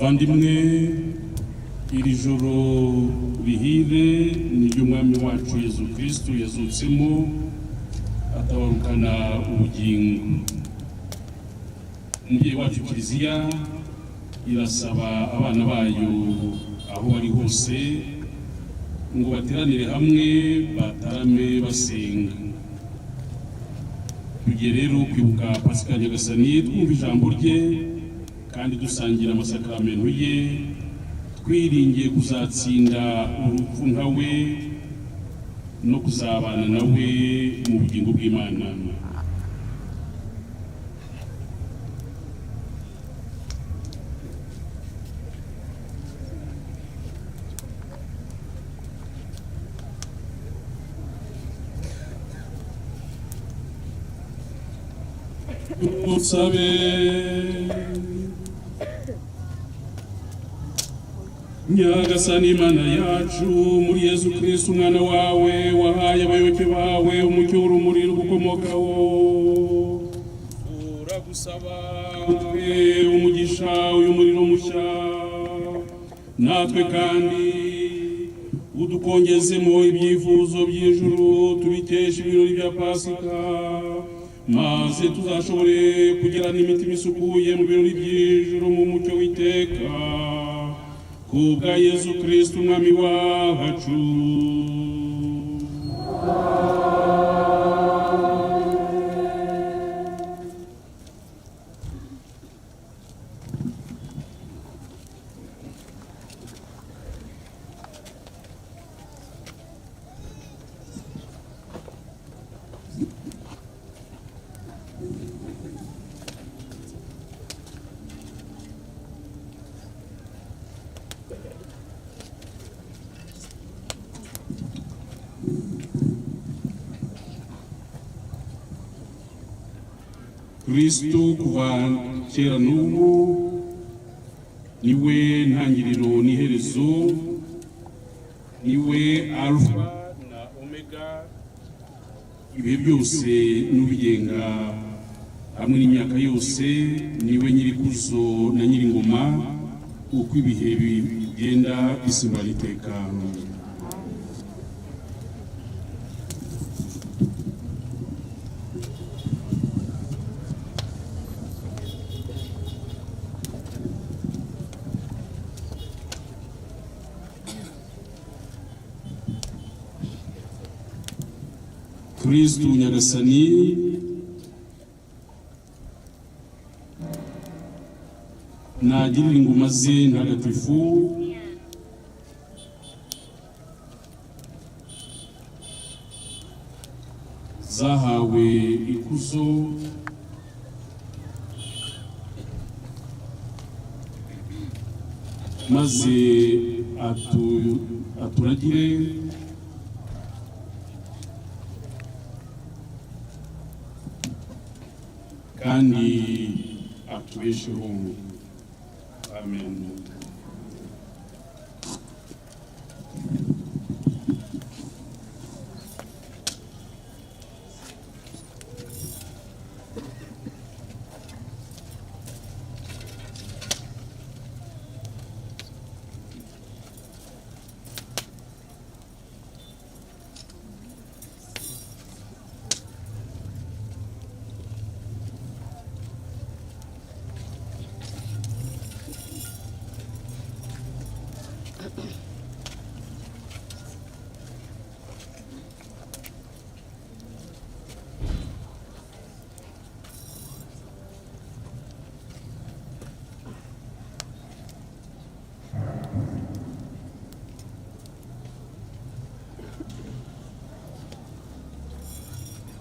bavandimwe iri joro rihire ni ry'umwami wacu Yesu Kristo yazutsemo atabarukana ubugingo. Umubyeyi wacu Kiliziya irasaba abana bayo aho bari hose ngo bateranire hamwe batarame basenga. Tugiye rero kwibuka Pasika Nyagasani twumva ijambo rye kandi dusangira amasakramentu ye, twiringiye kuzatsinda urupfu nkawe no kuzabana nawe mu bugingo bw'Imana. Musabe Nyagasani Mana yacu muri Yesu Kristo umwana wawe wahaye abayoboke bawe umucyo w'urumuri rugukomokaho, uragusaba umugisha uyu muriro mushya, natwe kandi udukongezemo ibyifuzo by'ijuru tubikesha ibirori bya Pasika, maze tuzashobore kugirana imitima isukuye mu birori by'ijuru mu mucyo w'iteka kubwa Yesu Kristo umwami wacu. Kristo kuva kera n'ubu niwe ntangiriro n'iherezo, niwe Alpha na Omega, ibihe byose n'ubigenga hamwe n'imyaka yose, niwe nyirikuzo na nyiringoma uko ibihe bigenda bisimbura iteka. Kristo Nyagasani nagirira ingoma ze ntagatifu zahawe ikuzo, maze aturagire kandi atubesheho. Amen.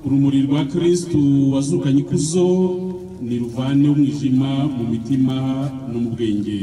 Urumuri rwa Kristo wazukanye ikuzo niruvane umwijima mu mitima no mu bwenge.